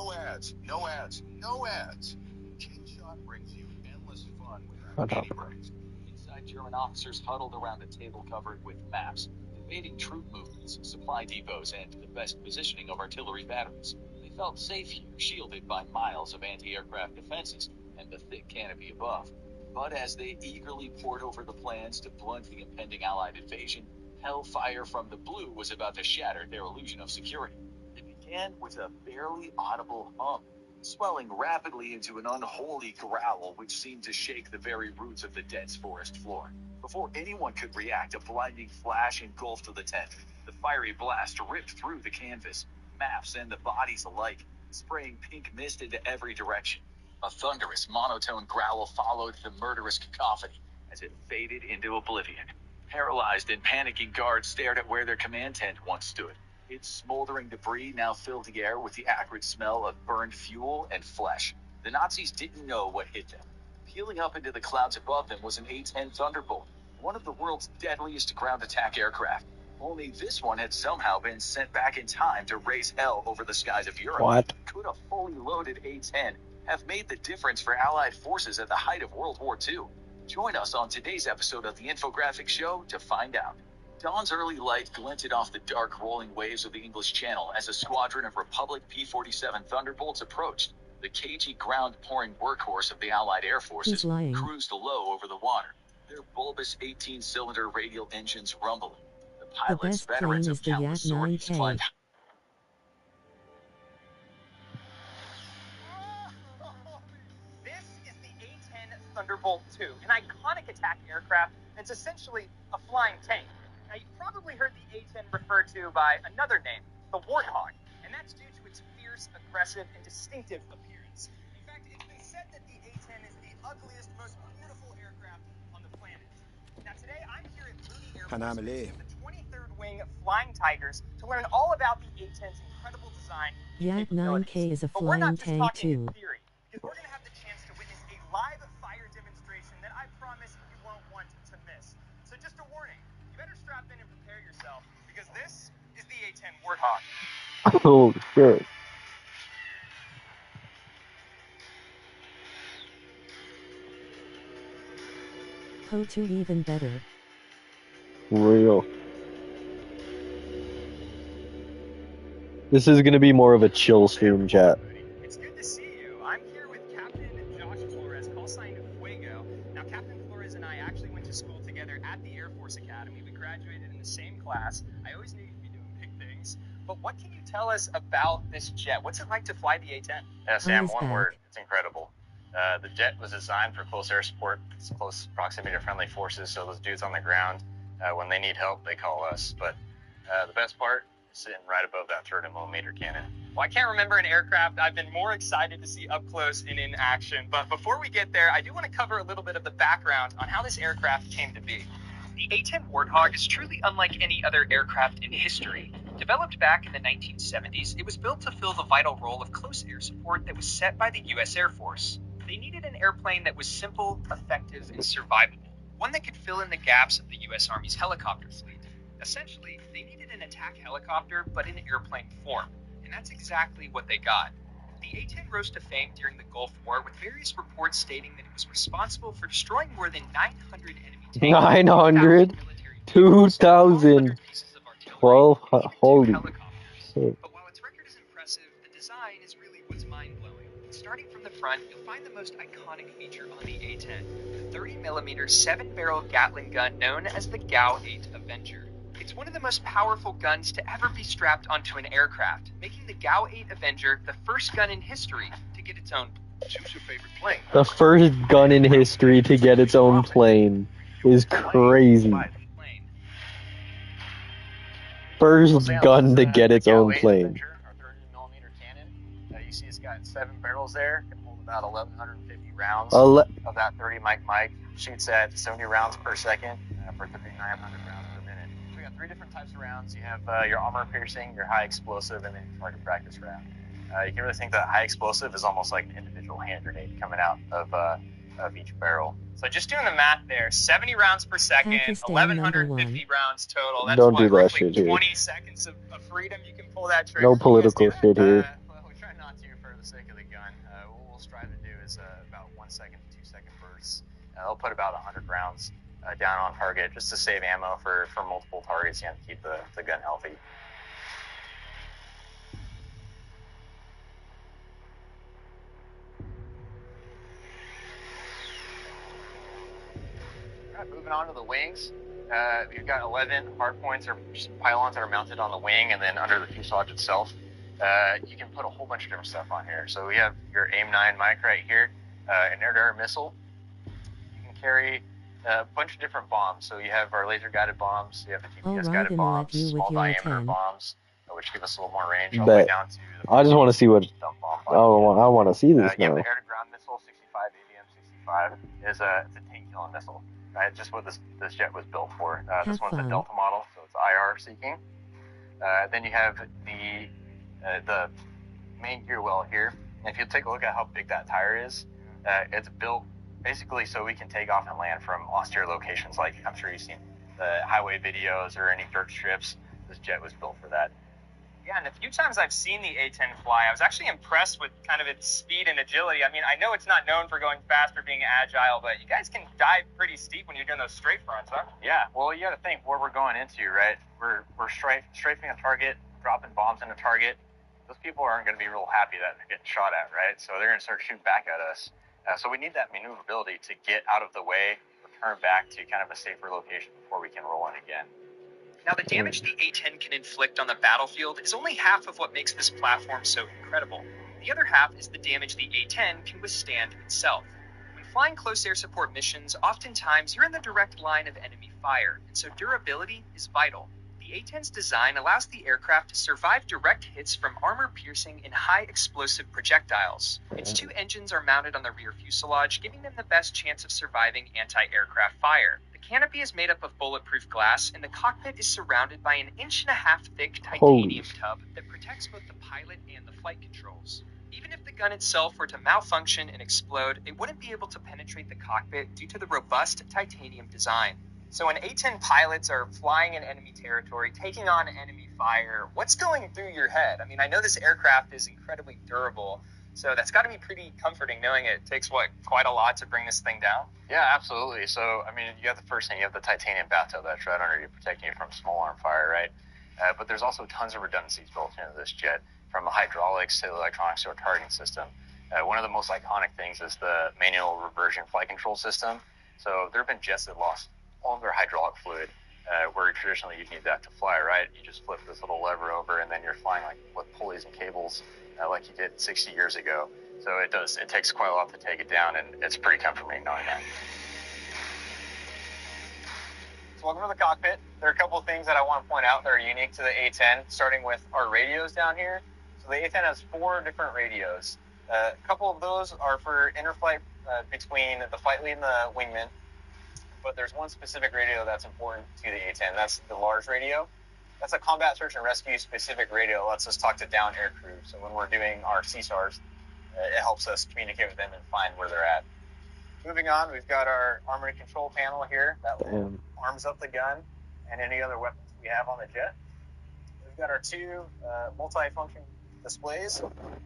No ads, no ads, no ads. KingShot brings you endless fun Shut without up. any breaks. Inside, German officers huddled around a table covered with maps, debating troop movements, supply depots, and the best positioning of artillery batteries. They felt safe here, shielded by miles of anti-aircraft defenses and the thick canopy above. But as they eagerly pored over the plans to blunt the impending Allied invasion, hellfire from the blue was about to shatter their illusion of security. It began with a barely audible hum, swelling rapidly into an unholy growl which seemed to shake the very roots of the dense forest floor. Before anyone could react, a blinding flash engulfed the tent. The fiery blast ripped through the canvas, maps, and the bodies alike, spraying pink mist into every direction. A thunderous, monotone growl followed the murderous cacophony as it faded into oblivion. Paralyzed and panicking guards stared at where their command tent once stood. Its smoldering debris now filled the air with the acrid smell of burned fuel and flesh. The Nazis didn't know what hit them. Peeling up into the clouds above them was an A-10 Thunderbolt, one of the world's deadliest ground attack aircraft. Only this one had somehow been sent back in time to raise hell over the skies of Europe. What? Could a fully loaded A-10 have made the difference for Allied forces at the height of World War II? Join us on today's episode of the Infographic Show to find out. Dawn's early light glinted off the dark rolling waves of the English Channel as a squadron of Republic P-47 Thunderbolts approached. The cagey ground-pouring workhorse of the Allied Air Forces cruised low over the water, their bulbous 18-cylinder radial engines rumbling. The pilots, veterans of countless sorties, climbed. This is the A-10 Thunderbolt II, an iconic attack aircraft that's essentially a flying tank. Now, you've probably heard the A-10 referred to by another name, the Warthog, and that's due to its fierce, aggressive, and distinctive appearance. In fact, it's been said that the A-10 is the ugliest, most beautiful aircraft on the planet. Now, today, I'm here at Mooney Air Force Base with the 23rd Wing Flying Tigers to learn all about the A-10's incredible design. Yak 9K is a flying tank too. Theory, because we're going to have the chance to witness a live fire demonstration that I promise you won't want to miss. So just a warning, you better strap in and prepare yourself, because this is the A-10 Warthog. Oh, shit. Po2 even better. Real. This is gonna be more of a chill stream, chat. It's good to see you. I'm here with Captain Josh Flores, call sign Fuego. Now, Captain Flores and I actually went to school together at the Air Force Academy. We graduated in the same class. I always knew you'd be doing big things. But what can you tell us about this jet? What's it like to fly the A-10? Yeah, Sam, one word. It's incredible. The jet was designed for close air support. It's close proximity to friendly forces, so those dudes on the ground, when they need help, they call us. But the best part is sitting right above that 30mm cannon. Well, I can't remember an aircraft I've been more excited to see up close and in action. But before we get there, I do want to cover a little bit of the background on how this aircraft came to be. The A-10 Warthog is truly unlike any other aircraft in history. Developed back in the 1970s, it was built to fill the vital role of close air support that was set by the U.S. Air Force. They needed an airplane that was simple, effective, and survivable. One that could fill in the gaps of the U.S. Army's helicopter fleet. Essentially, they needed an attack helicopter, but in airplane form. And that's exactly what they got. The A-10 rose to fame during the Gulf War, with various reports stating that it was responsible for destroying more than 900 enemy tanks. 900? 2,000. 12? Holy shit. But while its record is impressive, the design is really what's mind-blowing. Starting from the front, you'll find the most iconic feature on the A-10, the 30mm 7-barrel Gatling gun known as the GAU-8 Avenger. It's one of the most powerful guns to ever be strapped onto an aircraft, making the GAU-8 Avenger the first gun in history to get its own. Choose your favorite plane. The first gun in history to get its own plane is crazy. First gun to get its own plane. Our 30mm cannon. You see it's got 7 barrels there. It can hold about 1,150 rounds of that 30 Mike. Shoots at 70 rounds per second for 3,900 rounds per minute. So we got 3 different types of rounds. You have your armor piercing, your high explosive, and then your target practice round. You can really think that high explosive is almost like an individual hand grenade coming out of each barrel. So just doing the math there, 70 rounds per second, Pakistan 1,150 rounds total. That's Don't do that roughly shit here. 20 seconds of freedom. You can pull that trigger. No political shit here. Well, we try not to for the they'll put about 100 rounds down on target just to save ammo for multiple targets and keep the gun healthy. All right, moving on to the wings. We've got 11 hardpoints or pylons that are mounted on the wing and then under the fuselage itself. You can put a whole bunch of different stuff on here. So we have your AIM-9 mic right here, an air-to-air missile. You can carry a bunch of different bombs. So you have our laser-guided bombs, you have the GPS-guided bombs, small diameter bombs, which give us a little more range, all the way down to the I just want to see what. I want to see this you now. have the air-to-ground missile, 65 ABM-65, it's a tank-killing missile. Right, just what this jet was built for. This one's a Delta model, so it's IR seeking. Then you have the main gear well here. And if you take a look at how big that tire is, it's built basically so we can take off and land from austere locations. Like I'm sure you've seen the highway videos or any dirt strips. This jet was built for that. Yeah, and a few times I've seen the A-10 fly, I was actually impressed with kind of its speed and agility. I mean, I know it's not known for going fast or being agile, but you guys can dive pretty steep when you're doing those straight fronts, huh? Yeah, well, you got to think where we're going into, right? We're strafing a target, dropping bombs in a target. Those people aren't going to be real happy that they're getting shot at, right? So they're going to start shooting back at us. So we need that maneuverability to get out of the way, return back to kind of a safer location before we can roll in again. Now, the damage the A-10 can inflict on the battlefield is only half of what makes this platform so incredible. The other half is the damage the A-10 can withstand itself. When flying close air support missions, oftentimes you're in the direct line of enemy fire, and so durability is vital. The A-10's design allows the aircraft to survive direct hits from armor-piercing and high-explosive projectiles. Its two engines are mounted on the rear fuselage, giving them the best chance of surviving anti-aircraft fire. The canopy is made up of bulletproof glass, and the cockpit is surrounded by an 1.5-inch thick titanium tub that protects both the pilot and the flight controls. Even if the gun itself were to malfunction and explode, it wouldn't be able to penetrate the cockpit due to the robust titanium design. So when A-10 pilots are flying in enemy territory, taking on enemy fire, what's going through your head? I mean, I know this aircraft is incredibly durable, so that's got to be pretty comforting knowing it takes, quite a lot to bring this thing down? Yeah, absolutely. So, I mean, you have the first thing, you have the titanium bathtub that's right under you, protecting you from small arm fire, right? But there's also tons of redundancies built into this jet, from the hydraulics to the electronics to our targeting system. One of the most iconic things is the manual reversion flight control system. So there have been jets that lost all of their hydraulic fluid, where traditionally you'd need that to fly, right? You just flip this little lever over and then you're flying like with pulleys and cables like you did 60 years ago. So it takes quite a lot to take it down, and it's pretty comforting knowing that. So welcome to the cockpit. There are a couple of things that I want to point out that are unique to the A-10, starting with our radios down here. So the A-10 has 4 different radios. A couple of those are for interflight between the flight lead and the wingman. But there's one specific radio that's important to the A-10. That's the large radio. That's a combat search and rescue specific radio that lets us talk to down air crew. So when we're doing our CSARs, it helps us communicate with them and find where they're at. Moving on, we've got our armored control panel here that arms up the gun and any other weapons we have on the jet. We've got our 2 multi-function displays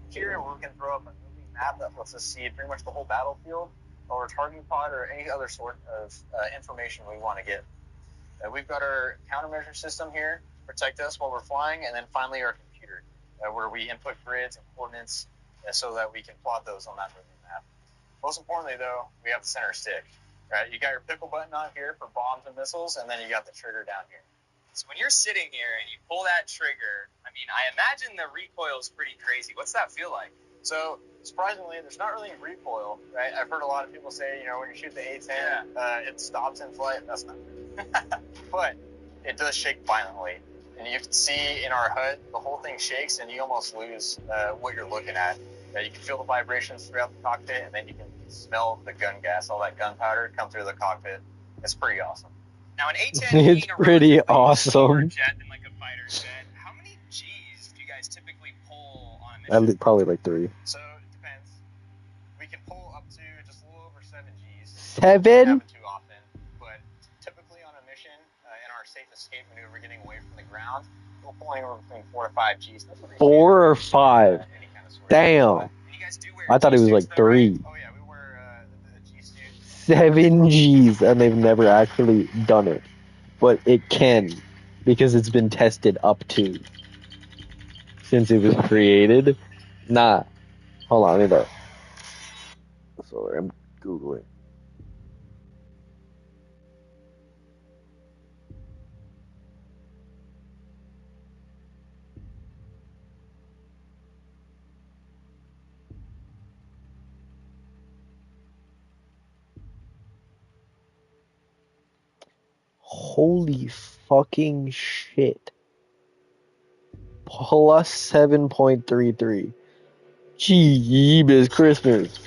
here where we can throw up a moving map that lets us see pretty much the whole battlefield, or a targeting pod, or any other sort of information we want to get. We've got our countermeasure system here to protect us while we're flying, and then finally our computer, where we input grids and coordinates so that we can plot those on that moving map. Most importantly, though, we have the center stick. Right? You got your pickle button on here for bombs and missiles, and then you got the trigger down here. So when you're sitting here and you pull that trigger, I mean, I imagine the recoil is pretty crazy. What's that feel like? So surprisingly, there's not really recoil, right? I've heard a lot of people say, when you shoot the A-10, it stops in flight. That's not true. But it does shake violently. And you can see in our HUD, the whole thing shakes, and you almost lose what you're looking at. You can feel the vibrations throughout the cockpit, and then you can smell the gun gas, all that gunpowder come through the cockpit. It's pretty awesome. Now, an A-10 it's pretty awesome. Jet than like a fighter jet. How many G's do you guys typically pull on a mission? Probably like 3. So it depends. We can pull up to just a little over 7 G's. 7? Don't happen too often, but typically on a mission, in our safe escape maneuver, getting away from the ground, we're pulling over between 4 to 5 G's. 4 or 5? Damn. You guys do wear I thought it was like 3. Oh yeah, we wear the G suit. 7 Gs, and they've never actually done it. But it can, because it's been tested up to since it was created. Nah, hold on, let me look. Sorry, I'm googling. Holy fucking shit. Plus 7.33. Jeebus Christmas.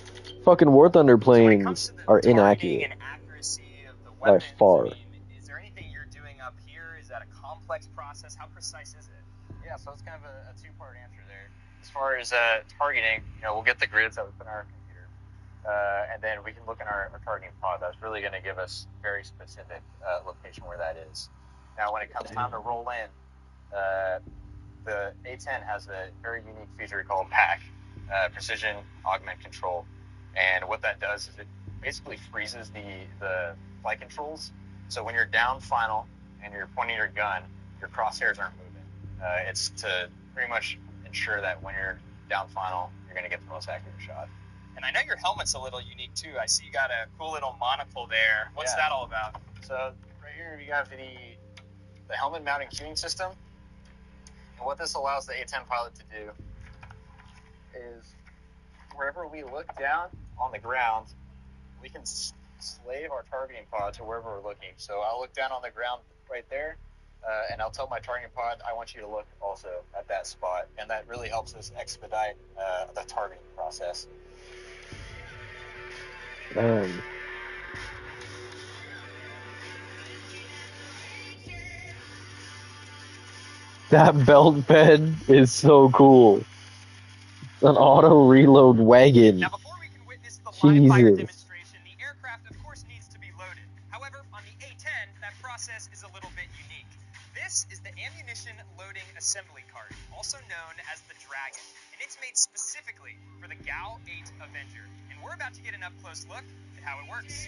Fucking War Thunder planes are inaccurate. And accuracy of the By weapons, far. I mean, is there anything you're doing up here? Is that a complex process? How precise is it? Yeah, so it's kind of a two-part answer there. As far as targeting, we'll get the grids that we put in our computer, and then we can look in our targeting pod. That's really going to give us very specific location where that is. Now, when it comes time to roll in, the A10 has a very unique feature called PAC, Precision Augment Control. And what that does is it basically freezes the flight controls. So when you're down final and you're pointing your gun, your crosshairs aren't moving. It's to pretty much ensure that when you're down final, you're going to get the most accurate shot. And I know your helmet's a little unique too. I see you got a cool little monocle there. What's that all about? So right here you have the helmet mounting cueing system. And what this allows the A10 pilot to do is wherever we look down on the ground, we can slave our targeting pod to wherever we're looking. So I'll look down on the ground right there, and I'll tell my targeting pod, I want you to look also at that spot. And that really helps us expedite the targeting process. That belt bed is so cool. An auto reload wagon. Now, before we can witness the live fire demonstration, the aircraft, of course, needs to be loaded. However, on the A-10, that process is a little bit unique. This is the ammunition loading assembly cart, also known as the Dragon, and it's made specifically for the GAU-8 Avenger. And we're about to get an up-close look at how it works.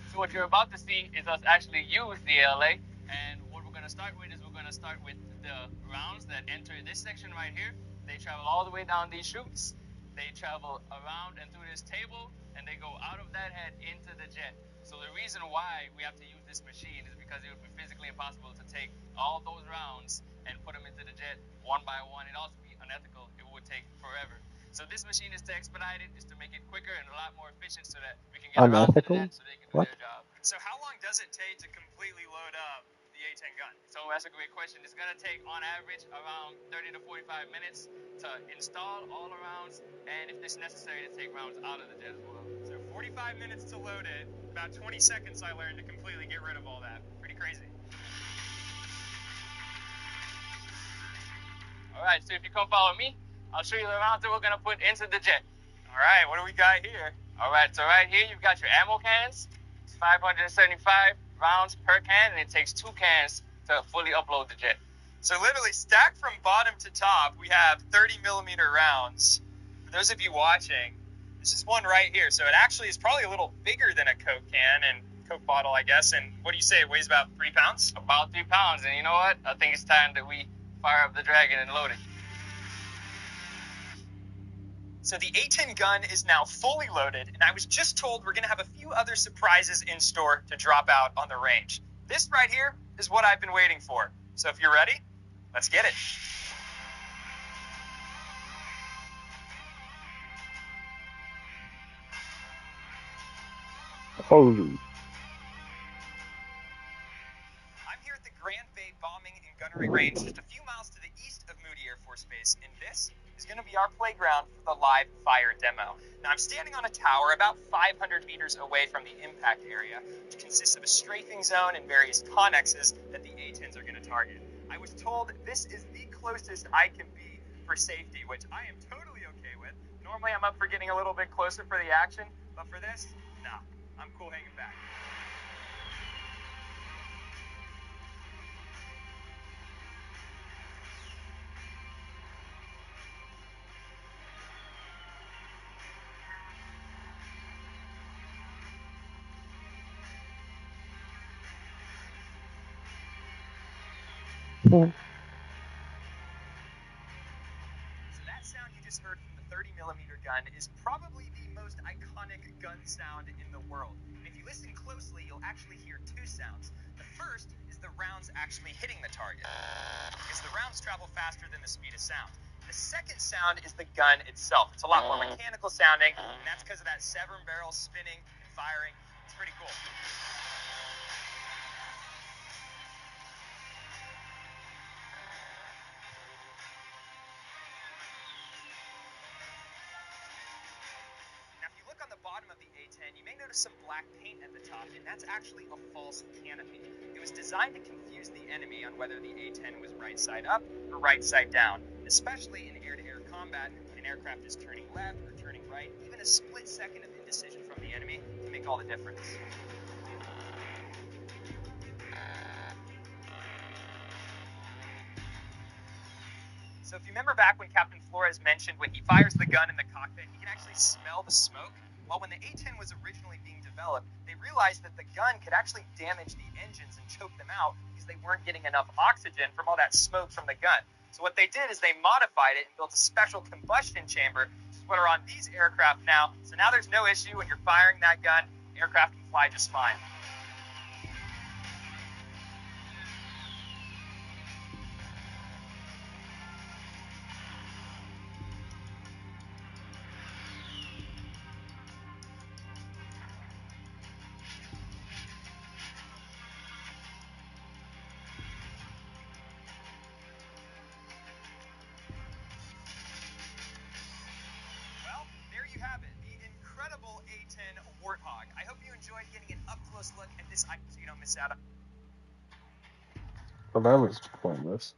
So what you're about to see is us actually use the ALA, and what we're going to start with is we're going to start with the rounds that enter this section right here. They travel all the way down these chutes, they travel around and through this table, and they go out of that head into the jet. So the reason why we have to use this machine is because it would be physically impossible to take all those rounds and put them into the jet one by one. It'd also be unethical. It would take forever. So this machine is to expedite it, is to make it quicker and a lot more efficient so that we can get around to the net so they can do their job. So how long does it take to completely load up the A-10 gun? So that's a great question. It's going to take, on average, around 30 to 45 minutes to install all the rounds, and if it's necessary, to take rounds out of the jet as well. So 45 minutes to load it, about 20 seconds I learned to completely get rid of all that. Pretty crazy. All right, so if you come follow me, I'll show you the rounds that we're going to put into the jet. All right, what do we got here? All right, so right here you've got your ammo cans. It's 575 rounds per can, and it takes 2 cans to fully upload the jet. So literally stacked from bottom to top, we have 30 millimeter rounds. For those of you watching, this is one right here. So it actually is probably a little bigger than a Coke can and Coke bottle, I guess. And what do you say? It weighs about 3 pounds? About 3 pounds. And you know what? I think it's time that we fire up the Dragon and load it. So the A-10 gun is now fully loaded, and I was just told we're going to have a few other surprises in store to drop out on the range. This right here is what I've been waiting for. So if you're ready, let's get it. Holy. I'm here at the Grand Bay Bombing and Gunnery Range, just a few miles to the east of Moody Air Force Base, and this is going to be our playground for the live fire demo. Now, I'm standing on a tower about 500 meters away from the impact area, which consists of a strafing zone and various connexes that the A-10s are going to target. I was told this is the closest I can be for safety, which I am totally okay with. Normally, I'm up for getting a little bit closer for the action, but for this, nah, I'm cool hanging back. So that sound you just heard from the 30mm gun is probably the most iconic gun sound in the world. And if you listen closely, you'll actually hear two sounds. The first is the rounds actually hitting the target, because the rounds travel faster than the speed of sound. The second sound is the gun itself. It's a lot more mechanical sounding, and that's because of that 7-barrel spinning and firing. It's pretty cool. Now, if you look on the bottom of the A10, you may notice some black paint at the top, and that's actually a false canopy. It was designed to confuse the enemy on whether the A10 was right side up or right side down, especially in air-to-air combat when an aircraft is turning left or turning right. Even a split second of indecision from the enemy can make all the difference. So if you remember back when Captain Flores mentioned when he fires the gun in the cockpit, he can actually smell the smoke. Well, when the A-10 was originally being developed, they realized that the gun could actually damage the engines and choke them out because they weren't getting enough oxygen from all that smoke from the gun. So what they did is they modified it and built a special combustion chamber, which is what are on these aircraft now. So now there's no issue when you're firing that gun. Aircraft can fly just fine. You have it, the incredible A-10 Warthog. I hope you enjoyed getting an up-close look at this item so you don't miss out on. Well, that was pointless.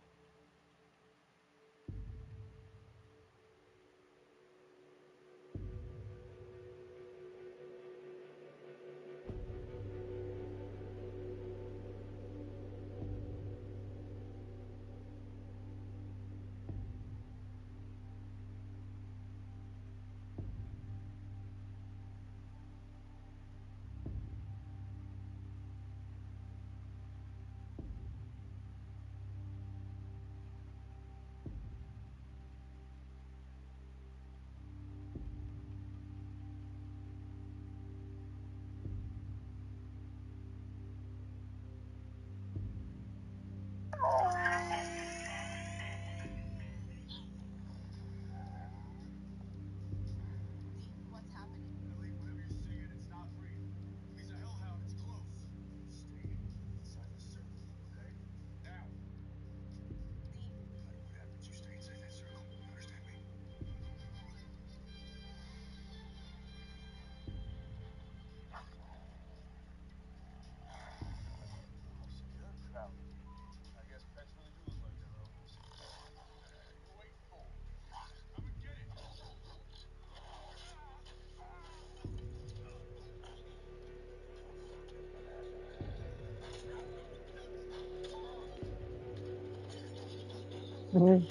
Mm-hmm.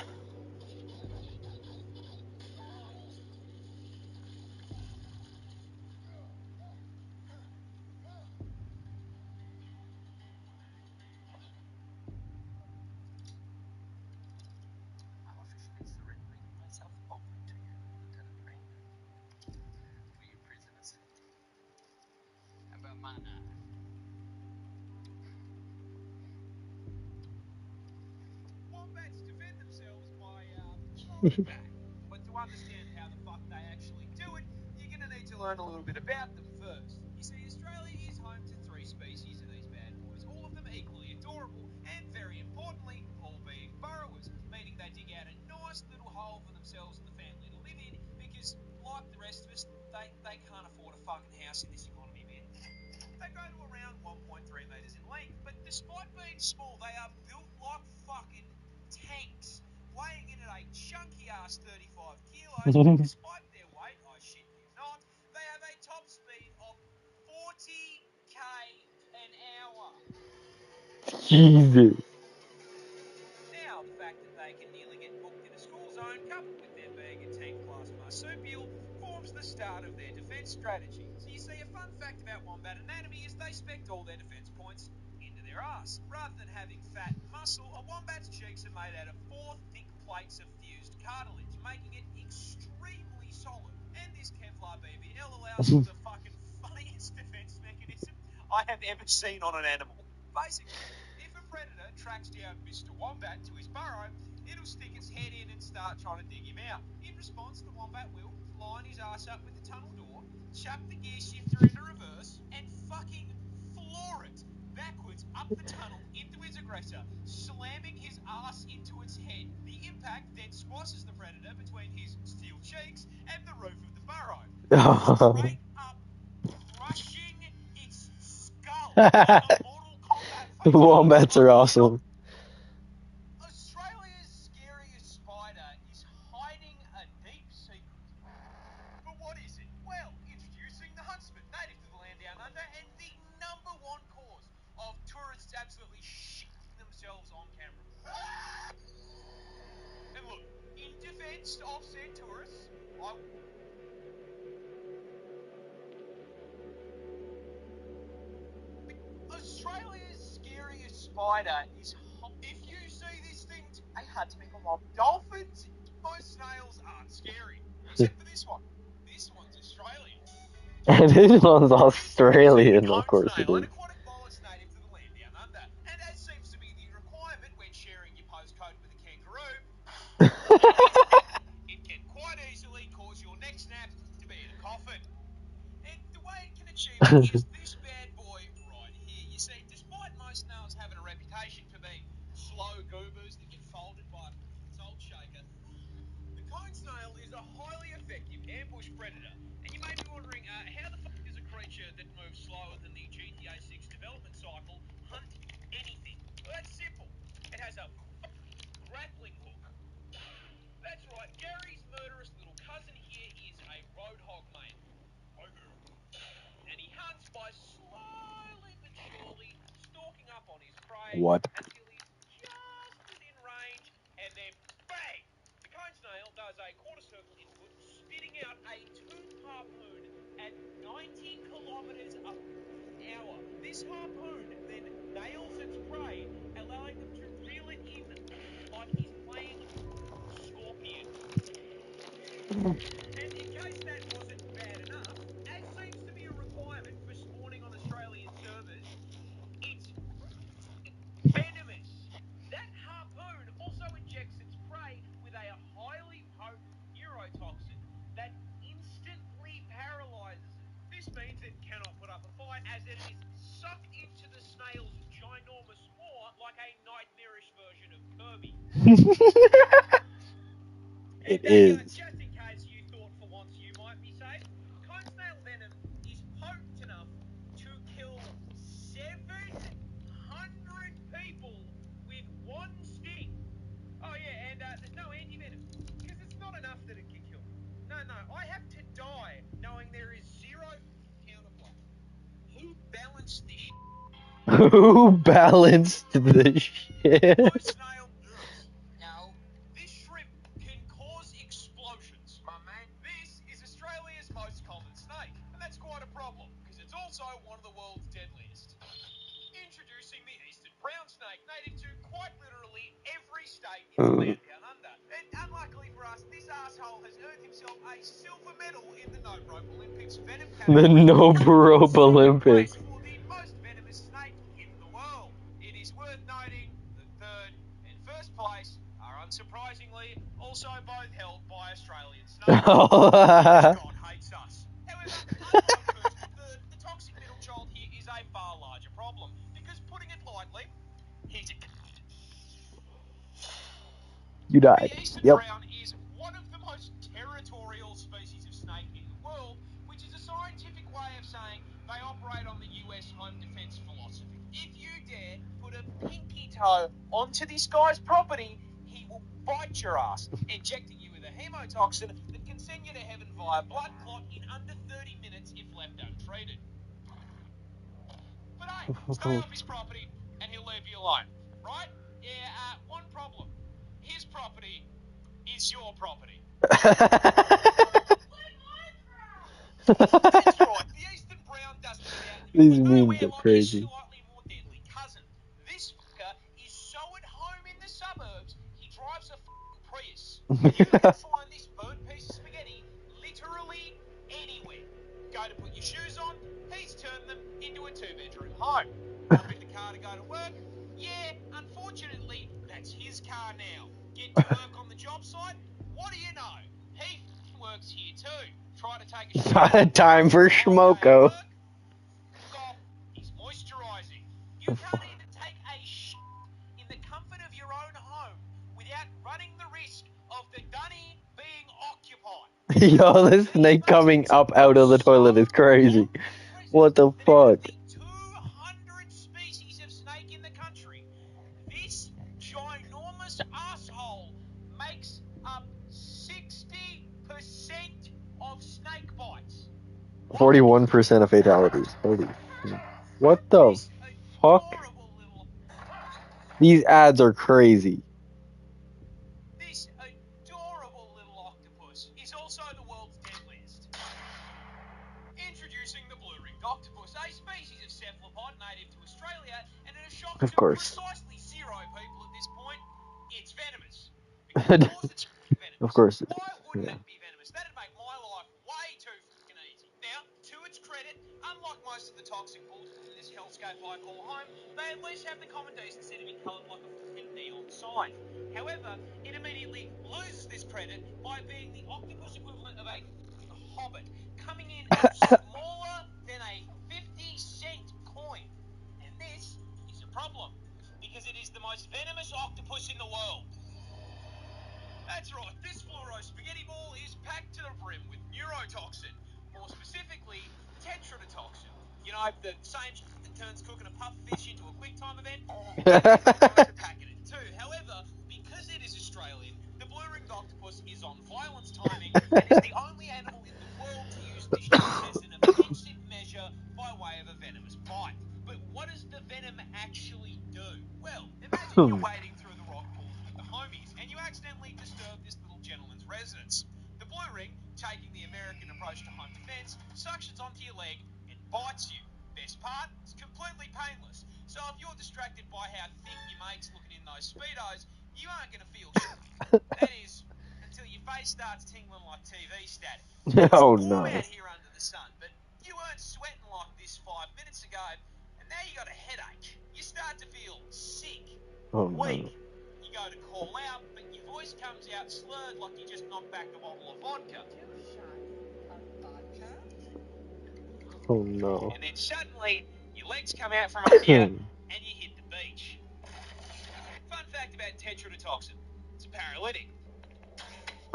Wombats defend themselves by fighting back. But to understand how the fuck they actually do it, you're going to need to learn a little bit about them first. You see, Australia is home to 3 species of these bad boys, all of them equally adorable, and very importantly, all being burrowers, meaning they dig out a nice little hole for themselves and the family to live in, because, like the rest of us, they can't afford a fucking house in this economy, man. They go to around 1.3 metres in length, but despite being small, they are built like fucking tanks, weighing in at a chunky-ass 35 kilos, and despite their weight, I shit you not, they have a top speed of 40k an hour. Jesus. Now, the fact that they can nearly get booked in a school zone, coupled with their being a tank-class marsupial, forms the start of their defence strategy. So you see, a fun fact about wombat anatomy is they spect all their defence points into their ass. Rather than having fat and muscle, a wombat's cheeks are made out of 4 thick plates of fused cartilage, making it extremely solid. And this Kevlar BBL allows for the fucking funniest defense mechanism I have ever seen on an animal. Basically, if a predator tracks down Mr. Wombat to his burrow, it'll stick its head in and start trying to dig him out. In response, the Wombat will line his ass up with the tunnel door, chuck the gear shifter into reverse, and fucking floor it backwards up the tunnel into his aggressor, slamming his ass into its head. The impact then squashes the predator between his steel cheeks and the roof of the burrow, straight up crushing its skull like a Mortal Kombat. Wombats are awesome. Australia's scariest spider is hiding a deep secret. But what is it? Well, introducing the huntsman, native to the land down under, and the number one cause of tourists absolutely shitting themselves on camera. And look, in defense of said tourists, Australia's scariest spider is if you see this thing, I had to make a mob. Dolphins, most snails aren't scary, except for this one. This one's Australian. And this one's Australian, of course it is. An aquatic mollusk native to the land down under, and as seems to be the requirement when sharing your postcode with a kangaroo, it can quite easily cause your neck snap to be in a coffin. And the way it can achieve it is this bad boy right here. You see, despite most snails having a reputation for being slow goobers that get folded by a salt shaker, the cone snail is a highly effective ambush predator. And you may be wondering, how the fuck does a creature that moves slower than the GTA 6 development cycle hunt anything? Well, that's simple. It has a grappling hook. That's right, Gary's murderous little cousin here is a roadhog, mate. And he hunts by slowly but surely stalking up on his prey What? until he's just within range, and then bang! The cone snail does a quarter circle input, spitting out a tube harpoon at 90 kilometers an hour. This harpoon then nails its prey, allowing them to reel it in like he's playing Scorpion. And in case that wasn't bad enough, as seems to be a requirement for spawning on Australian servers, it's venomous. That harpoon also injects its prey with a highly potent neurotoxin that instantly paralyzes it. This means it cannot put up a fight as it is sucked into the snail's ginormous maw like a nightmarish version of Kirby. It is. Just in case you thought for once you might be safe, cone snail venom is potent enough to kill 700 people with one sting. Oh yeah, and there's no anti-venom, because it's not enough that it can kill. No, I have to die knowing there is zero counterplot. Who balanced this shit? Who balanced the shit? Cone snail nerves. No. This shrimp can cause explosions. My man. This is Australia's most common snake, and that's quite a problem, because it's also one of the world's deadliest. Introducing the eastern brown snake, native to quite literally every state in the land down under. And unluckily for us, this asshole has earned himself a silver medal in the No Rope Olympics venom The category. No Rope Olympics. For the most venomous snake in the world. It is worth noting that third and first place are unsurprisingly also both held by Australian snakes. God hates us. However, unlike first and third, the toxic middle child here is a far larger problem, because putting it lightly, he's a You died. The eastern Yep. brown is one of the most territorial species of snake in the world, which is a scientific way of saying they operate on the US home defense philosophy. If you dare put a pinky toe onto this guy's property, he will bite your ass, injecting you with a hemotoxin that can send you to heaven via blood clot in under 30 minutes if left untreated. But hey, stay off his property and he'll leave you alone, right? Yeah, one problem. His property is your property. That's right, the eastern brown doesn't get out in the These middle of memes nowhere are like crazy. his slightly more deadly cousin. You can find this burnt piece of spaghetti literally anywhere. Go to put your shoes on, he's turned them into a 2-bedroom home. Jump in the car to go to work. Yeah, unfortunately, that's his car now. Get to work on the job site. What do you know? He works here too. Try to take a shower. Time for Schmoko. Stop. He's moisturising. You can't even take a shit in the comfort of your own home without running the risk of the dunny being occupied. Yo, this snake coming up out of the toilet is crazy. What the fuck? 200 species of snake in the country. This ginormous asshole makes up 60% of snake bites. 41% of fatalities. Holy. What the This fuck? adorable little These ads are crazy. This adorable little octopus is also the world's deadliest. Introducing the blue-ringed octopus, a species of cephalopod native to Australia, and in a shock Of to course. precisely 0 people at this point, it's venomous. Because of course it's venomous. Of course. Why wouldn't Yeah. it be venomous? That'd make my life way too fucking easy. Now, to its credit, unlike most of the toxic bullshit in this hellscape I call home, they at least have the common decency to be coloured like a fucking neon sign. However, it immediately loses this credit by being the octopus equivalent of a hobbit, coming in smaller than a 50-cent coin. And this is a problem, because it is the most venomous octopus in the world. That's right, this fluoro spaghetti ball is packed to the brim with neurotoxin, more specifically, tetrodotoxin. You know, the same shit that turns cooking a puff fish into a quick time event? To pack it in too. However, because it is Australian, the blue-ringed octopus is on violence timing and is the only animal in the world to use this shit as an offensive measure by way of a venomous bite. But what does the venom actually do? Well, imagine you're wading through the rock pools with the homies and you accidentally disturb this little gentleman's residence. The blue ring, taking the American approach to home defense, suctions onto your leg and bites you. Best part, it's completely painless. So if you're distracted by how thick your mate's looking in those Speedos, you aren't going to feel shit. That is, until your face starts tingling like TV static. Oh It's no. warm out here under the sun, but you weren't sweating like this 5 minutes ago, and now you got a headache. You start to feel sick, Oh no. weak. You go to call out, but your voice comes out slurred like you just knocked back a bottle of vodka. Oh no. And then suddenly, your legs come out from under you, and you hit the beach. Fun fact about tetrodotoxin, it's a paralytic.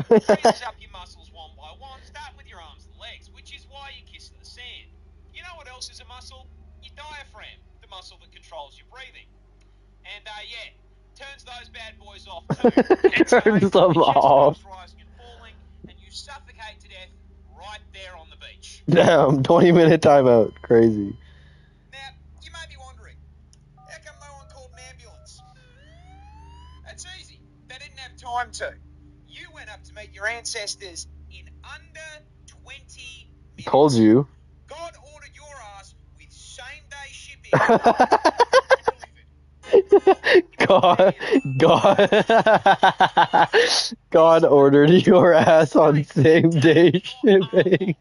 It freezes up your muscles one by one, start with your arms and legs, which is why you're kissing the sand. You know what else is a muscle? Your diaphragm, the muscle that controls your breathing. And yeah, turns those bad boys off too. Turns them off. Rising and falling, and you suffocate to death right there on the beach. Damn, 20-minute timeout. Crazy. Now, you may be wondering, how come no one called an ambulance? That's easy. They didn't have time to. You went up to meet your ancestors in under 20 minutes. Told you. God ordered your ass with same-day shipping. God ordered your ass on same-day shipping.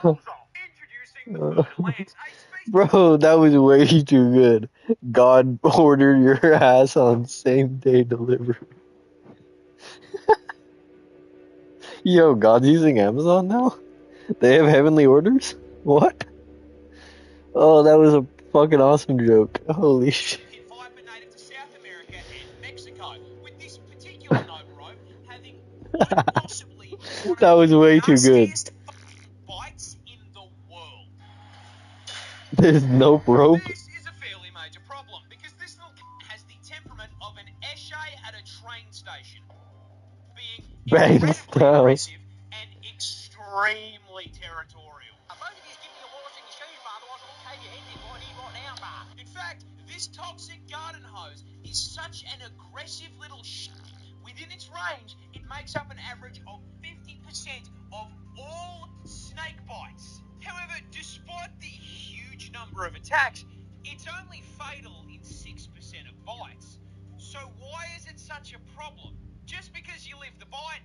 Introducing the Bird Lance, a species Bro, that was way too good. God ordered your ass on same-day delivery. Yo, God's using Amazon now? They have heavenly orders? What? Oh, that was a fucking awesome joke. Holy shit. viper native to South America and Mexico, with this particular novarope having quite possibly one of That was the way too good. nastiest bites in the world. There's no rope. This is a fairly major problem because this little has the temperament of an eshay at a train station, being Bang incredibly style. aggressive and extremely territorial. Both of you give me your wallets and your shoes, bar, otherwise I'll take your head in right now, bar. In fact, this toxic garden hose is such an aggressive little shit. Within its range, it makes up an average of 50% of all snake bites. However, despite the huge number of attacks, it's only fatal in 6% of bites. So why is it such a problem? Just because you live the bite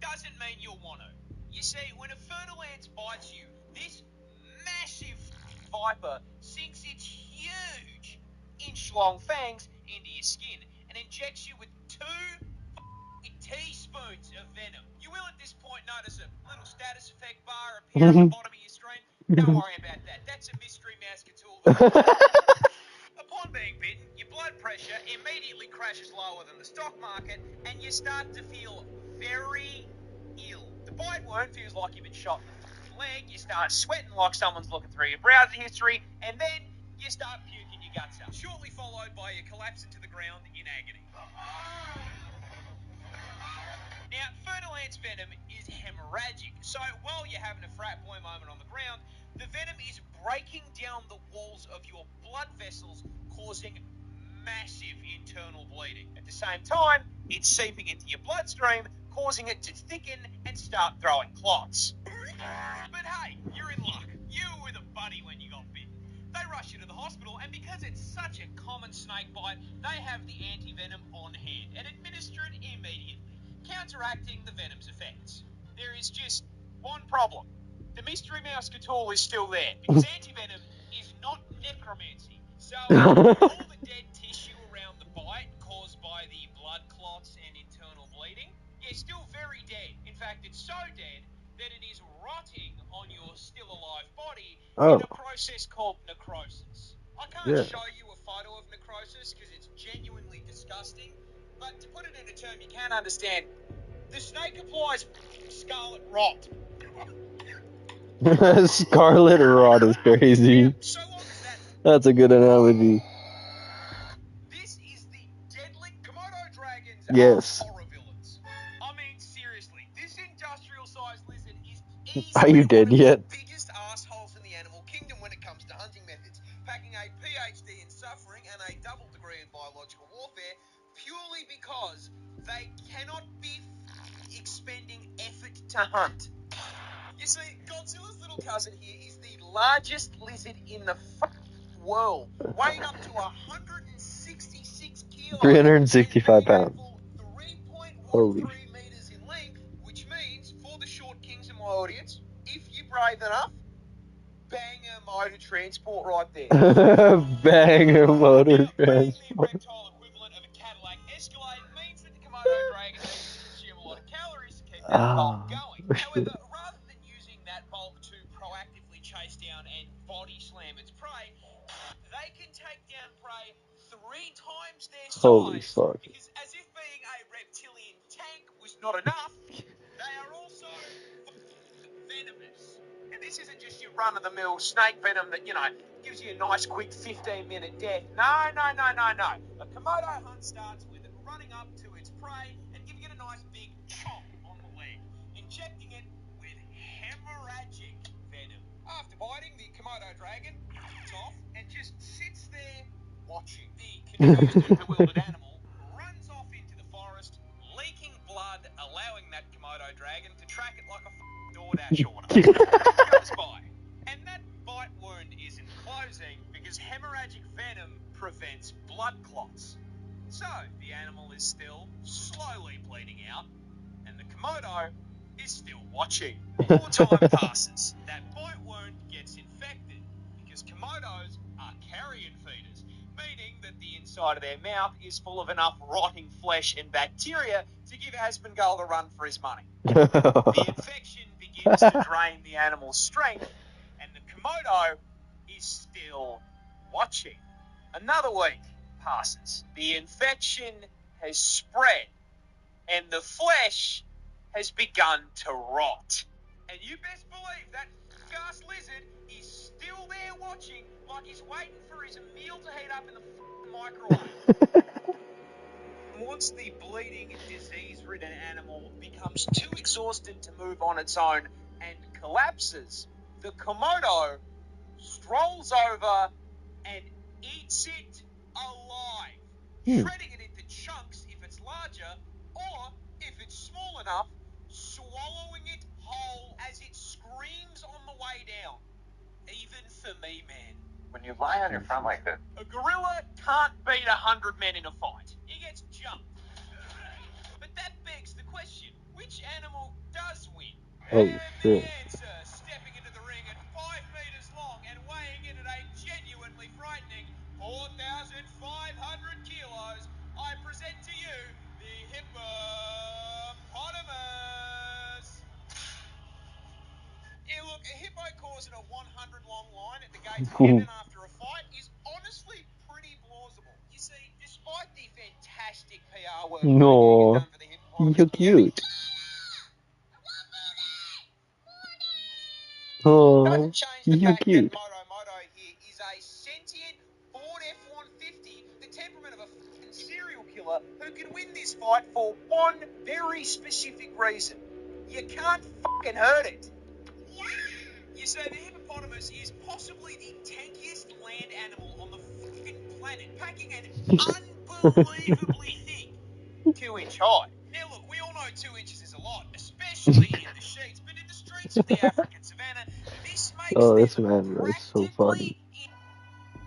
doesn't mean you'll want to. You see, when a Fer-de-Lance bites you, this massive viper sinks its huge inch-long fangs into your skin and injects you with 2 teaspoons of venom. You will at this point notice a little status effect bar appear at the bottom of your screen. Don't worry about that. That's a mystery mouse Cthulhu. Upon being bitten, your blood pressure immediately crashes lower than the stock market, and you start to feel very ill. The bite wound feels like you've been shot in the leg, you start sweating like someone's looking through your browser history, and then you start puking your guts up, shortly followed by you collapsing to the ground in agony. Now, Fer-de-Lance venom is hemorrhagic, so while you're having a frat boy moment on the ground, the venom is breaking down the walls of your blood vessels, causing massive internal bleeding. At the same time, it's seeping into your bloodstream, causing it to thicken and start throwing clots. But hey, you're in luck. You were with a buddy when you got bitten. They rush you to the hospital, and because it's such a common snake bite, they have the anti-venom on hand and administer it immediately, counteracting the venom's effects. There is just one problem. The Mystery Mouse Cthulhu is still there, because anti-venom is not necromancy. So all the dead tissue around the bite caused by the blood clots and internal bleeding is still very dead. In fact, it's so dead that it is rotting on your still alive body in a process called necrosis. I can't show you a photo of necrosis because it's genuinely disgusting, but to put it in a term you can understand, the snake applies scarlet rot. Scarlet rot is crazy. Now, so long as that, That's a good analogy. this is the deadly Komodo dragons Yes. are horror villains. I mean, seriously, this industrial-sized lizard is easily Are you dead one of yet? the biggest assholes in the animal kingdom when it comes to hunting methods, packing a PhD in suffering and a double degree in biological warfare purely because they cannot be expending effort to hunt. You see, Godzilla's little cousin here is the largest lizard in the world, weighing up to 166 kilos. 365 pounds. 3.13 Holy. meters in length, which means, for the short kings in my audience, if you're brave enough, bang a motor transport right there. Bang a motor Now, being the transport. reptile equivalent of a Cadillac Escalade means that the Komodo dragon needs to consume a lot of calories to keep that bulk going. However, rather than using that bulk to proactively chase down and body slam its prey, they can take down prey 3 times their size. Holy fuck. Because as if being a reptilian tank was not enough, they are also venomous. And this isn't just your run-of-the-mill snake venom that, you know, gives you a nice quick 15-minute death. No. A Komodo hunt starts with it running up to its prey and giving it a nice big chomp on the leg, injecting it with hemorrhagic venom. After biting, the Komodo dragon cuts off and just sits there watching. The confused and bewildered animal runs off into the forest, leaking blood, allowing that Komodo dragon to track it like a DoorDash order. Goes by. And that bite wound isn't closing because hemorrhagic venom prevents blood clots. So the animal is still slowly bleeding out, and the Komodo is still watching. More time passes. That bite wound gets infected because Komodos are carrion feeders, meaning that the inside of their mouth is full of enough rotting flesh and bacteria to give Asmongold a run for his money. The infection begins to drain the animal's strength, and the Komodo is still watching. Another week passes. The infection has spread, and the flesh has begun to rot. And you best believe that gas lizard is still there watching, like he's waiting for his meal to heat up in the microwave. Once the bleeding, disease-ridden animal becomes too exhausted to move on its own and collapses, the Komodo strolls over and eats it alive, shredding it into chunks if it's larger, or if it's small enough, swallowing it whole as it screams on the way down. Even for me, man. When you lie on your front like this, A gorilla can't beat 100 men in a fight. He gets which animal does win? Oh, And shit. the answer, stepping into the ring at 5 meters long and weighing in at a genuinely frightening 4,500 kilos, I present to you the hippopotamus. Yeah, look, a hippo causing a 100-long line at the gates of heaven after a fight is honestly pretty plausible. You see, despite the fantastic PR work No, done for the hippopotamus, you're cute. Oh, doesn't change the you're fact cute. that Moto here is a sentient Ford F-150, the temperament of a fucking serial killer who can win this fight for one very specific reason. You can't fucking hurt it. You say the hippopotamus is possibly the tankiest land animal on the fucking planet, packing an unbelievably thick 2-inch hide. Now look, we all know 2 inches is a lot, especially in the sheets, but in the streets of the African savannah, this makes Oh, this them man is so funny. practically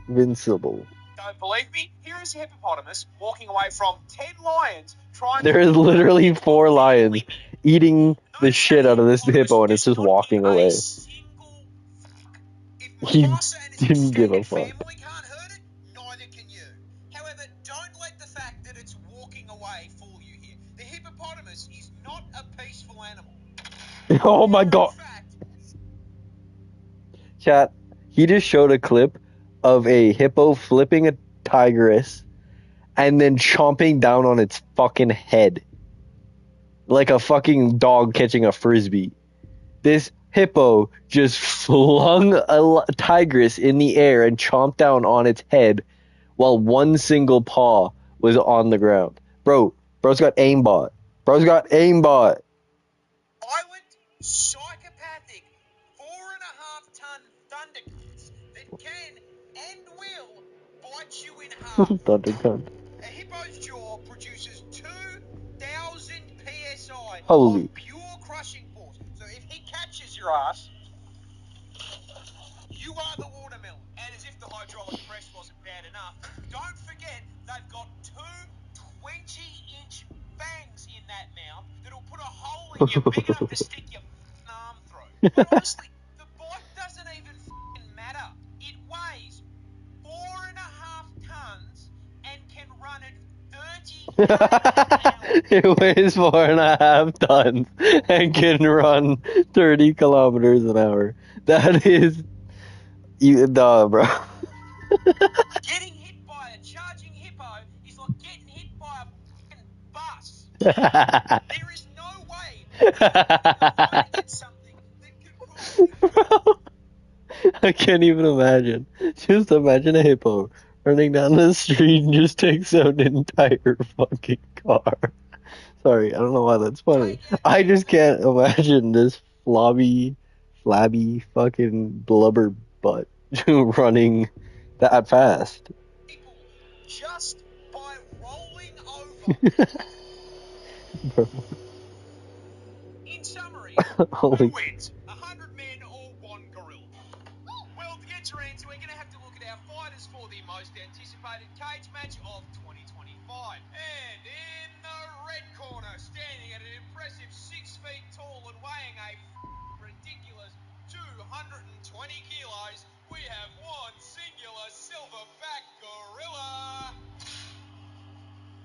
Invincible. Don't believe me? Here is a hippopotamus walking away from 10 lions trying There is to literally 4 lions eating the Notice shit that out of this hippopotamus hippo and it's does just not walking give a away. single fuck. If He Mufasa and his didn't give a extended fuck. family can't hurt it, neither can you. However, don't let the fact that it's walking away fool you here. The hippopotamus is not a peaceful animal. Oh my In god. fact, Chat, he just showed a clip of a hippo flipping a tigress and then chomping down on its fucking head. Like a fucking dog catching a frisbee. This hippo just flung a tigress in the air and chomped down on its head while one single paw was on the ground. Bro's got aimbot. violent, psychopathic, 4.5-ton thundercats that can and will bite you in half. Thundercunt. A hippo's jaw produces 2,000 psi Holy. of pure crushing force. So if he catches your ass, you are the watermelon. And as if the hydraulic press wasn't bad enough, don't forget they've got 2 20-inch fangs in that mouth that'll put a hole in you big enough to stick your arm through. But honestly, the bite doesn't even matter. It weighs 4.5 tons and can run at 30 It weighs 4.5 tons and can run 30 kilometers an hour. That is, bro. Getting hit by a charging hippo is like getting hit by a fucking bus. There is no way to get something that can cross. I can't even imagine. Just imagine a hippo running down the street and just takes out an entire fucking car. Sorry, I don't know why that's funny. I just can't imagine this flabby fucking blubber butt running that fast. People just by rolling over. Bro. In summary, Holy. who wins? 100 men or 1 gorilla? Well, to get your answer, we're going to have to look at our fighters for the most anticipated cage match of 2025. And in the red corner, standing at an impressive 6 feet tall and weighing a ridiculous 220 kilos, we have one singular silverback gorilla.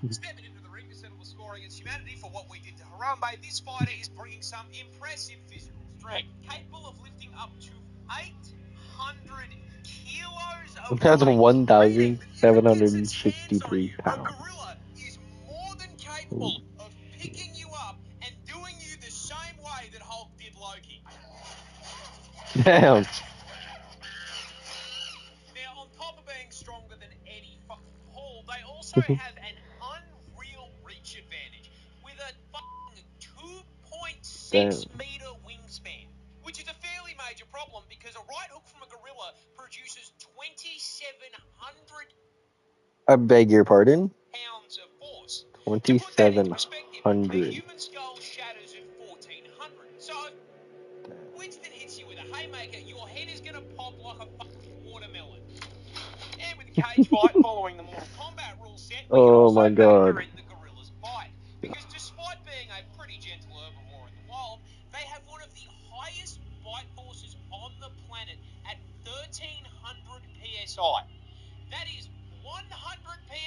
Stepping into the ring to settle the score against humanity for what we did to Harambe, this fighter is bringing some impressive physical strength, capable of lifting up to 800 kilos of That's weight, 1,763 A pounds. gorilla is more than capable of picking you up and doing you the same way that Hulk did Loki. Damn. Now, on top of being stronger than Eddie fucking Hall, they also have an unreal reach advantage with a fucking 2.6 meter wingspan, which is a fairly major problem because a right hook from a gorilla produces 2,700 I beg your pardon? pounds of force. To put that into perspective, a 2,700. human skull shatters at 1,400. So, if Winston hits you with a haymaker, your head is going to pop like a fucking watermelon. And with the cage fight following the Mortal Kombat rule set, we can Oh also my god. factor in the gorilla's bite. Because despite being a pretty gentle herbivore psi. That is 100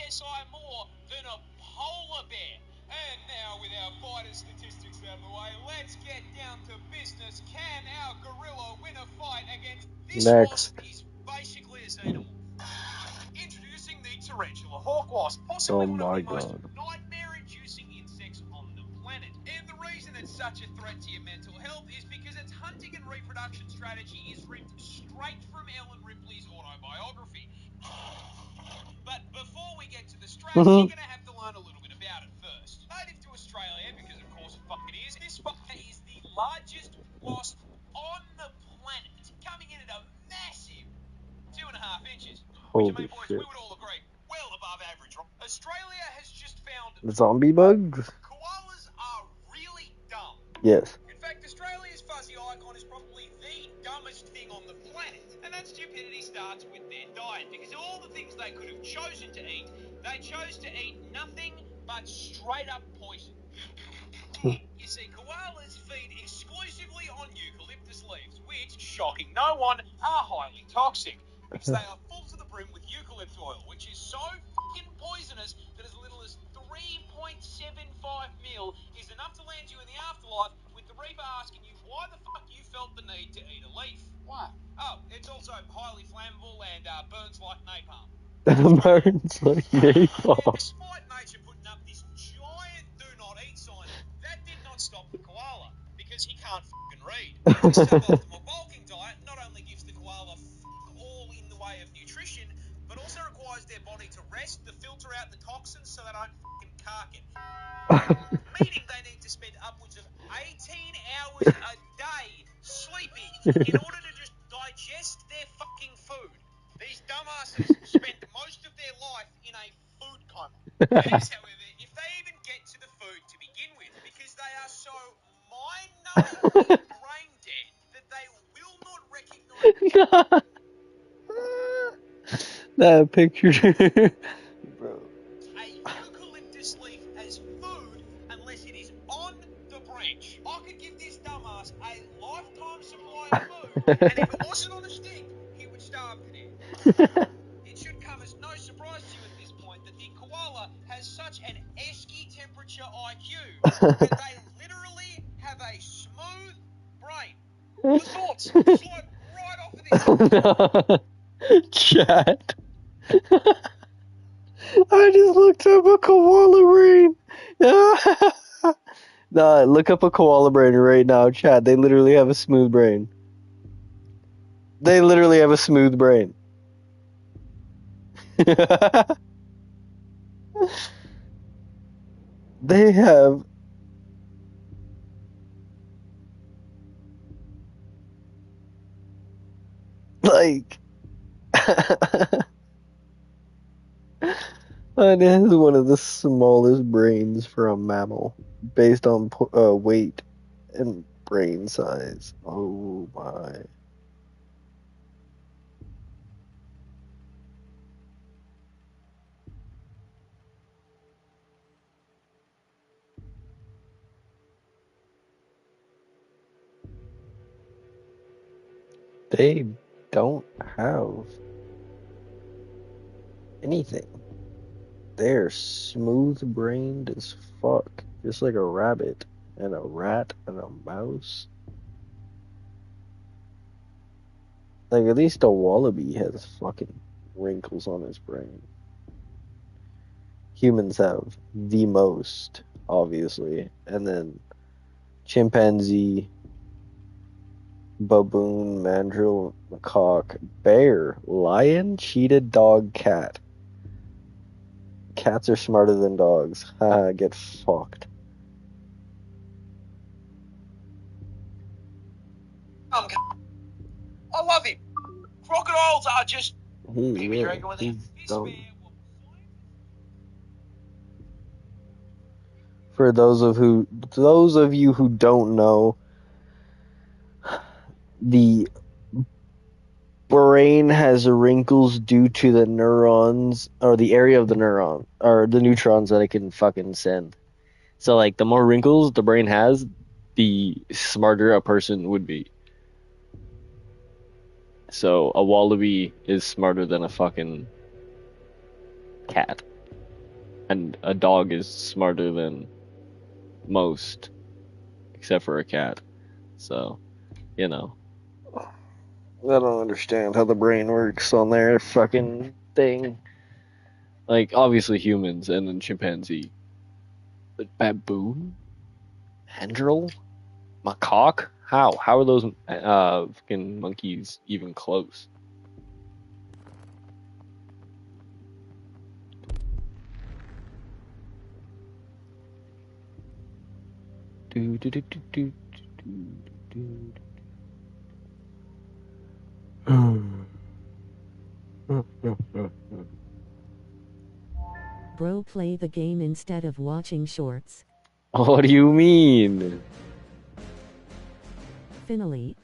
psi more than a polar bear. And now, with our fighter statistics out of the way, let's get down to business. Can our gorilla win a fight against this Next. wasp? Is basically a xenomorph. Introducing the tarantula hawk wasp, Oh possibly one my of the most god. nightmare-inducing insects on the planet. And the reason it's such a threat to your mental health is because its hunting and reproduction strategy is ripped straight from Ellen Ripley's autobiography. But before we get to the straps, you're going to have to learn a little bit about it first. Native to Australia, because of course it is, this fucker is the largest wasp on the planet, coming in at a massive 2.5 inches. Which, Holy boys, shit. we would all agree, well above average. Australia has just found Zombie bugs? koalas are really dumb. Yes. In fact, Australia's fuzzy icon is probably the dumbest thing on the planet. And that stupidity starts with their diet, because of all the things they could have chosen to eat, they chose to eat nothing but straight up poison. You see, koalas feed exclusively on eucalyptus leaves, which, shocking no one, are highly toxic, because they are full to the brim with eucalypt oil, which is so fucking poisonous that as little as 3.75 mil is enough to land you in the afterlife, with the Reaper asking you why the fuck you felt the need to eat a leaf. Why? Oh, it's also highly flammable and burns like napalm. Burns like napalm. Despite nature putting up this giant do not eat sign, that did not stop the koala, because he can't fucking read. The suboptimal bulking diet not only gives the koala all in the way of nutrition, but also requires their body to rest to filter out the toxins so they don't fucking cark it. Meaning they need to spend upwards of 18 hours a day sleeping in order to just digest their fucking food. These dumbasses spend most of their life in a food coma. It is, however, if they even get to the food to begin with, because they are so mind-numbingly brain dead that they will not recognize That picture. Bro. a eucalyptus leaf as food unless it is on the branch. I could give this dumbass a lifetime supply of food, and if it wasn't on a stick, he would starve to death. It should come as no surprise to you at this point that the koala has such an esky temperature IQ that they literally have a smooth brain. The thoughts float right off of this. Chat. I just looked up a koala brain. Nah, look up a koala brain right now, chat. They literally have a smooth brain. They literally have a smooth brain. They have like it is one of the smallest brains for a mammal based on weight and brain size. Oh my. They don't have anything. They're smooth-brained as fuck. Just like a rabbit and a rat and a mouse. Like, at least a wallaby has fucking wrinkles on his brain. Humans have the most, obviously. And then chimpanzee, baboon, mandrill, macaque, bear, lion, cheetah, dog, cat. Cats are smarter than dogs. Haha, get fucked. I love him. Crocodiles are just... He's dumb. For those of you who don't know, the brain has wrinkles due to the neurons, or the area of the neuron, or the neutrons that it can fucking send. So, like, the more wrinkles the brain has, the smarter a person would be. So a wallaby is smarter than a fucking cat. And a dog is smarter than most, except for a cat. So, you know. I don't understand how the brain works on their fucking thing. Like, obviously humans and then chimpanzee. But baboon? Mandrill? Macaque? How? How are those fucking monkeys even close? Do do do do do do do. Bro, play the game instead of watching shorts. What do you mean? Finally.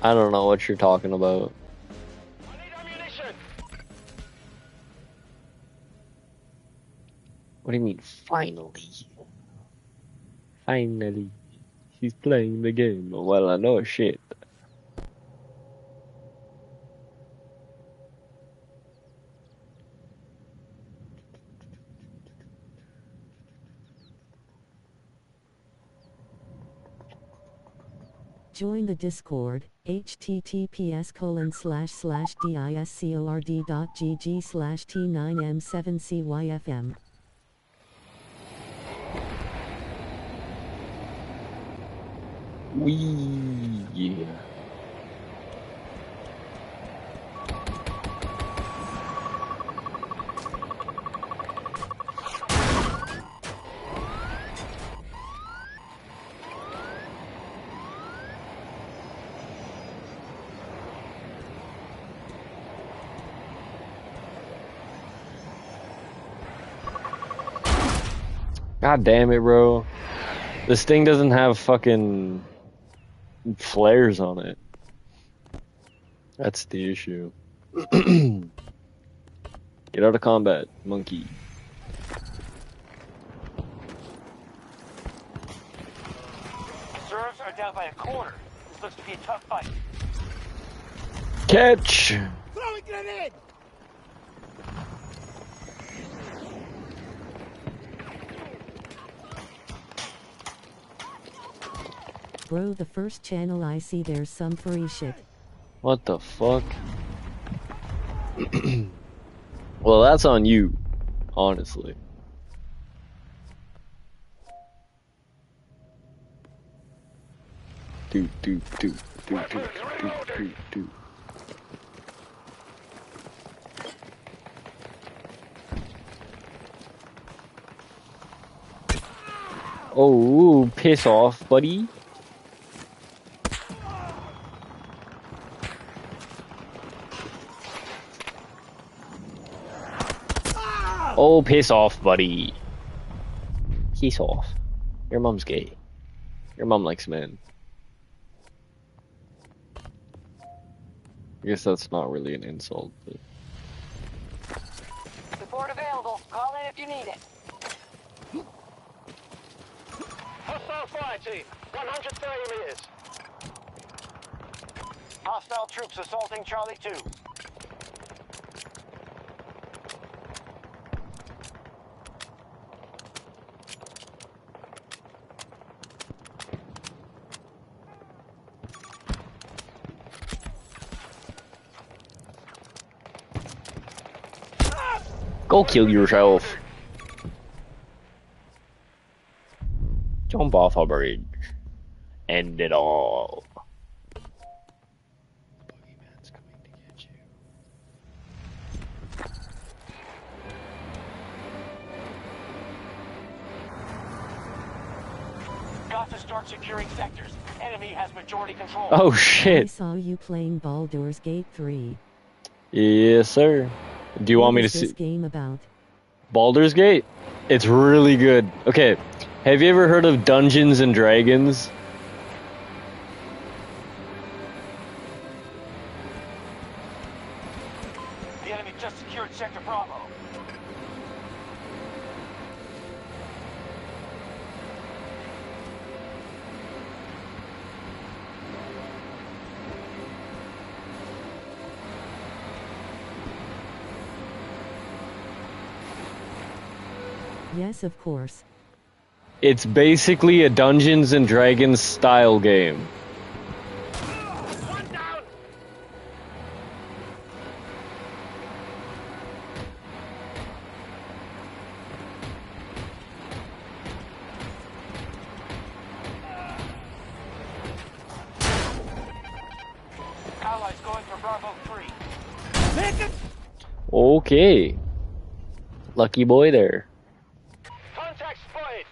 I don't know what you're talking about. I need ammunition. What do you mean, finally? Finally. He's playing the game. Well, I know shit. Join the Discord, https://discord.gg/T9M7CYFM. Wee. God damn it, bro. This thing doesn't have fucking flares on it. That's the issue. Get out of combat, monkey. Reserves are down by a quarter. This looks to be a tough fight. Catch! Throw a grenade! Bro, the first channel I see there's some free shit. What the fuck? Well, that's on you, honestly. Do. Oh, piss off, buddy. Oh, piss off, buddy. Piss off. Your mom's gay. Your mom likes men. I guess that's not really an insult, but... Support available. Call in if you need it. Hostile fire team, 130 meters. Hostile troops assaulting Charlie 2. Go kill yourself. Jump off a bridge. End it all. Boogeyman's coming to get you. Got to start securing sectors. Enemy has majority control. Oh I shit. saw you playing Baldur's Gate 3. Yes, sir. Do you want me to What is this see game about? Baldur's Gate? It's really good. Okay, have you ever heard of Dungeons and Dragons? The enemy just secured Sector Bravo. Yes, of course. It's basically a Dungeons and Dragons style game. One down. Allies going for Bravo 3. Make it. Okay. Lucky boy there. Contact spotted.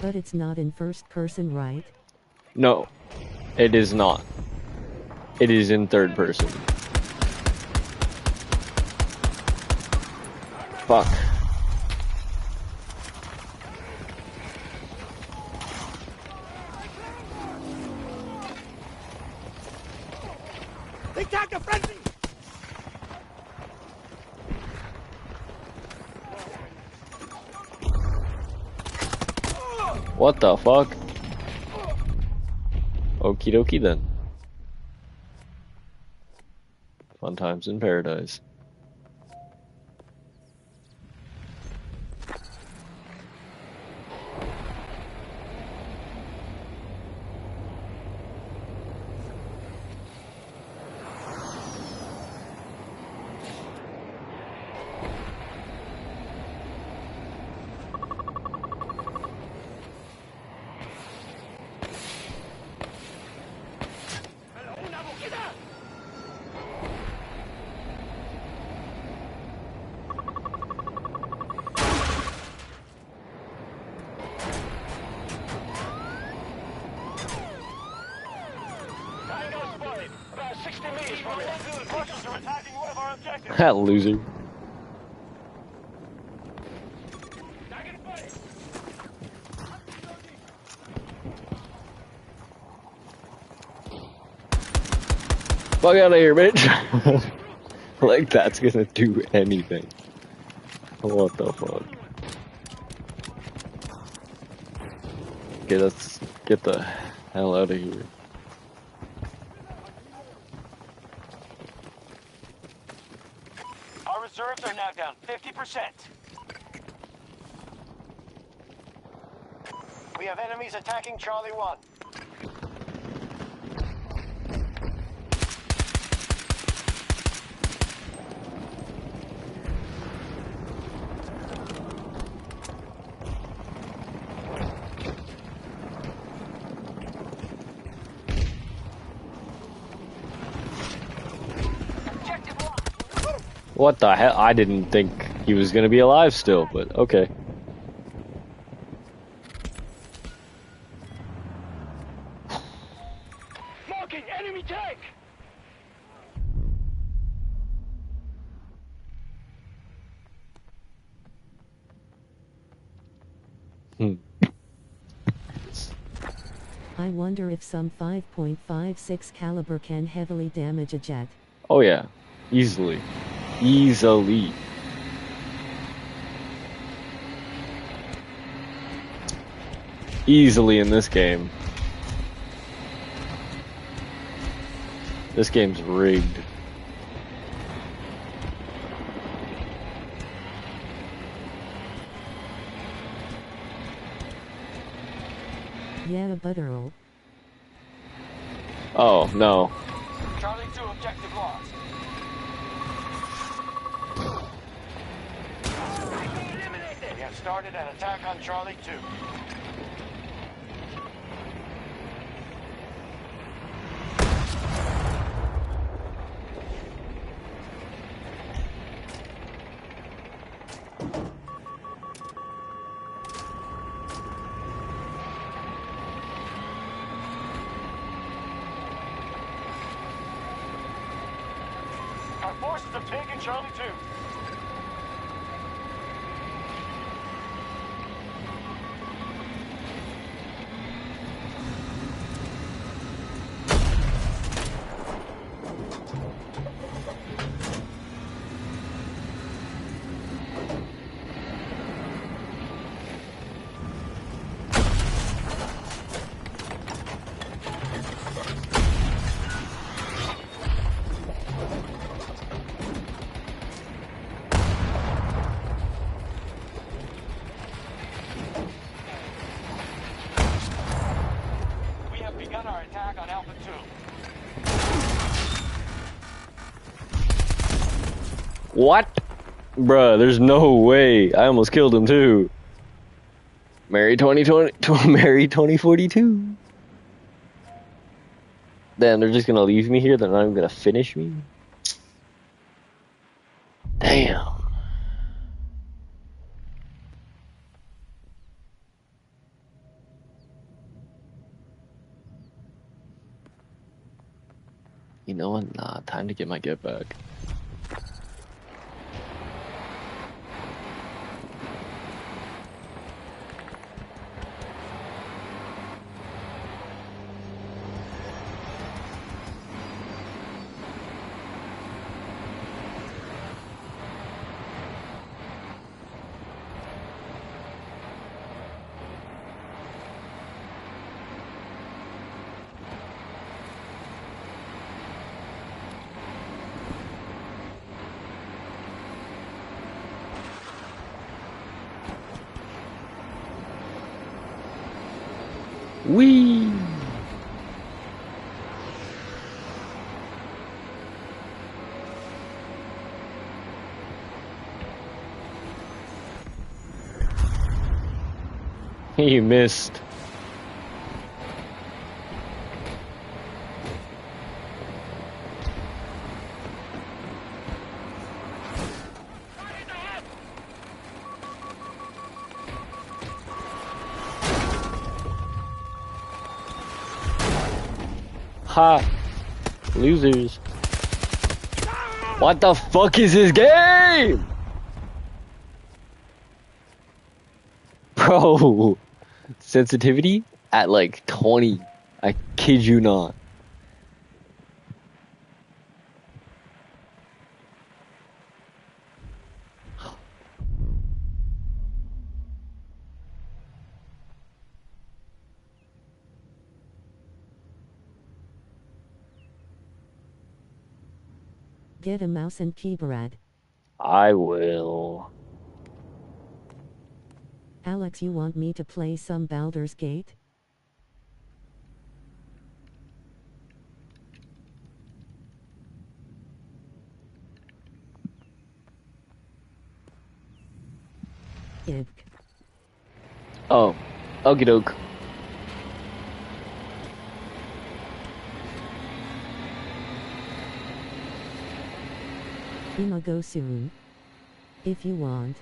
But it's not in first person, right? No, it is not. It is in third person. Fuck. They attack a frenzy. What the fuck? Okie dokie then. Fun times in paradise. That loser. Fuck out of here, bitch. Like that's gonna do anything. What the fuck? Okay, let's get the hell out of here. Our reserves are now down 50%. We have enemies attacking Charlie 1. What the hell? I didn't think he was gonna be alive still, but okay. Marking enemy tank! I wonder if some 5.56 caliber can heavily damage a jet. Oh yeah, easily. Easily. Easily in this game. This game's rigged. Yeah, but Earl. Oh, no. Charlie 2 objective lost. We have started an attack on Charlie 2. Our forces have taken Charlie 2. What? Bruh, there's no way. I almost killed him too. Mary 2020, Mary 2042. Damn, they're just gonna leave me here. They're not even gonna finish me. Damn. You know what? Nah, time to get my get back. Wee. You missed. Ha! Losers. What the fuck is this game? Bro, sensitivity at like 20. I kid you not. Get a mouse and keyboard. I will. Alex, you want me to play some Baldur's Gate? Ibk. Oh, okie doke. I'ma go soon. If you want.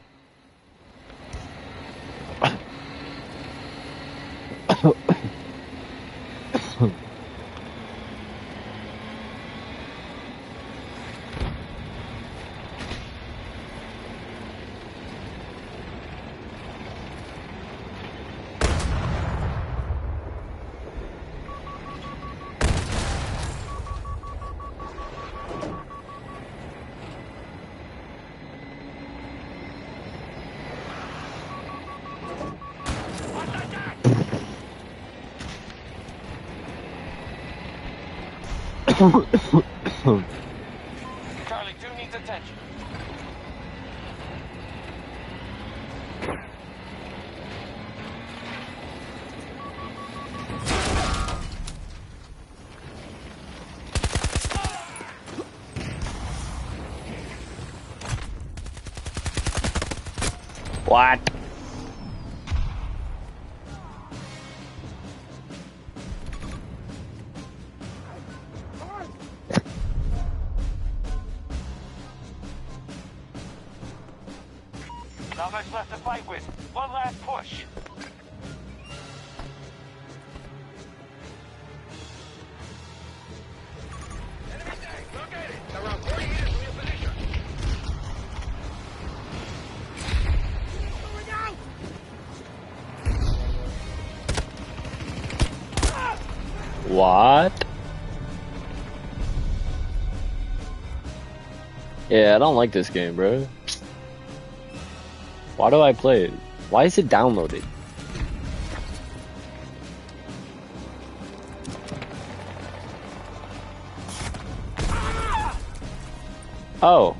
Charlie 2 needs attention. What? Not much left to fight with. One last push. Enemy tank located. Around 40 meters from your position. Going out! What? Yeah, I don't like this game, bro. Why do I play it? Why is it downloaded? Oh.